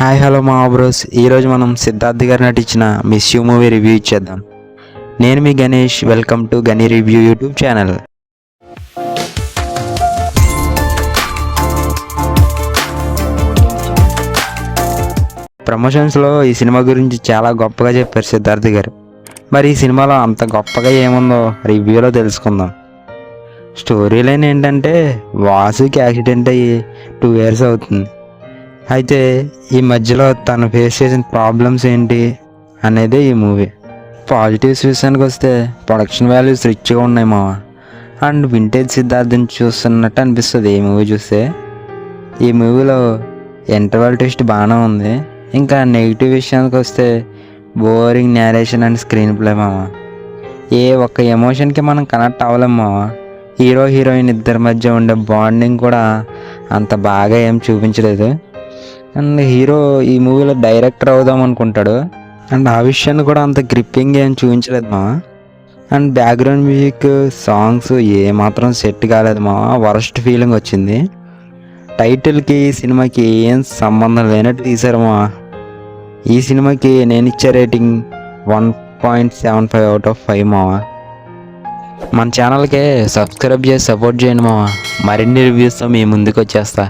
Hi hello మా bros. ఈరోజు మనం సిద్ధార్థ్ గారు నటించిన మిస్ యూ మూవీ రివ్యూ ఇచ్చేద్దాం. నేను మీ గణేష్. వెల్కమ్ టు గని రివ్యూ యూట్యూబ్ ఛానల్. ప్రమోషన్స్లో ఈ సినిమా గురించి చాలా గొప్పగా చెప్పారు సిద్ధార్థ్ గారు. మరి ఈ సినిమాలో అంత గొప్పగా ఏముందో రివ్యూలో తెలుసుకుందాం. స్టోరీ లైన్ ఏంటంటే, వాసుకి యాక్సిడెంట్ అయ్యి 2 years అవుతుంది. అయితే ఈ మధ్యలో తను ఫేస్ చేసిన ప్రాబ్లమ్స్ ఏంటి అనేది ఈ మూవీ. పాజిటివ్స్ విషయానికి వస్తే ప్రొడక్షన్ వాల్యూస్ రిచ్గా ఉన్నాయి మావా. అండ్ వింటేజ్ సిద్ధార్థని చూస్తున్నట్టు అనిపిస్తుంది ఈ మూవీ చూస్తే. ఈ మూవీలో ఇంటర్వల్ ట్విస్ట్ బాగానే ఉంది. ఇంకా నెగిటివ్ విషయానికి వస్తే boring narration and screen play మావా. ఏ ఒక్క ఎమోషన్కి మనం కనెక్ట్ అవ్వలేం మావా. హీరో హీరోయిన్ ఇద్దరి మధ్య ఉండే బాండింగ్ కూడా అంత బాగా ఏం చూపించలేదు. అండ్ హీరో ఈ మూవీలో డైరెక్టర్ అవుదాం అనుకుంటాడు. అండ్ ఆ విషయాన్ని కూడా అంత గ్రిప్పింగ్ ఏం చూపించలేదు మా. అండ్ బ్యాక్గ్రౌండ్ మ్యూజిక్, సాంగ్స్ ఏమాత్రం సెట్ కాలేదు మా. వరస్ట్ ఫీలింగ్ వచ్చింది. టైటిల్కి సినిమాకి ఏం సంబంధం లేనట్టు తీశారు మా. ఈ సినిమాకి నేను ఇచ్చే రేటింగ్ 1.75 out of 5 మావా. మన ఛానల్కి సబ్స్క్రైబ్ చేసి సపోర్ట్ చేయండి మావా. మరిన్ని రివ్యూస్తో మీ ముందుకు వచ్చేస్తా.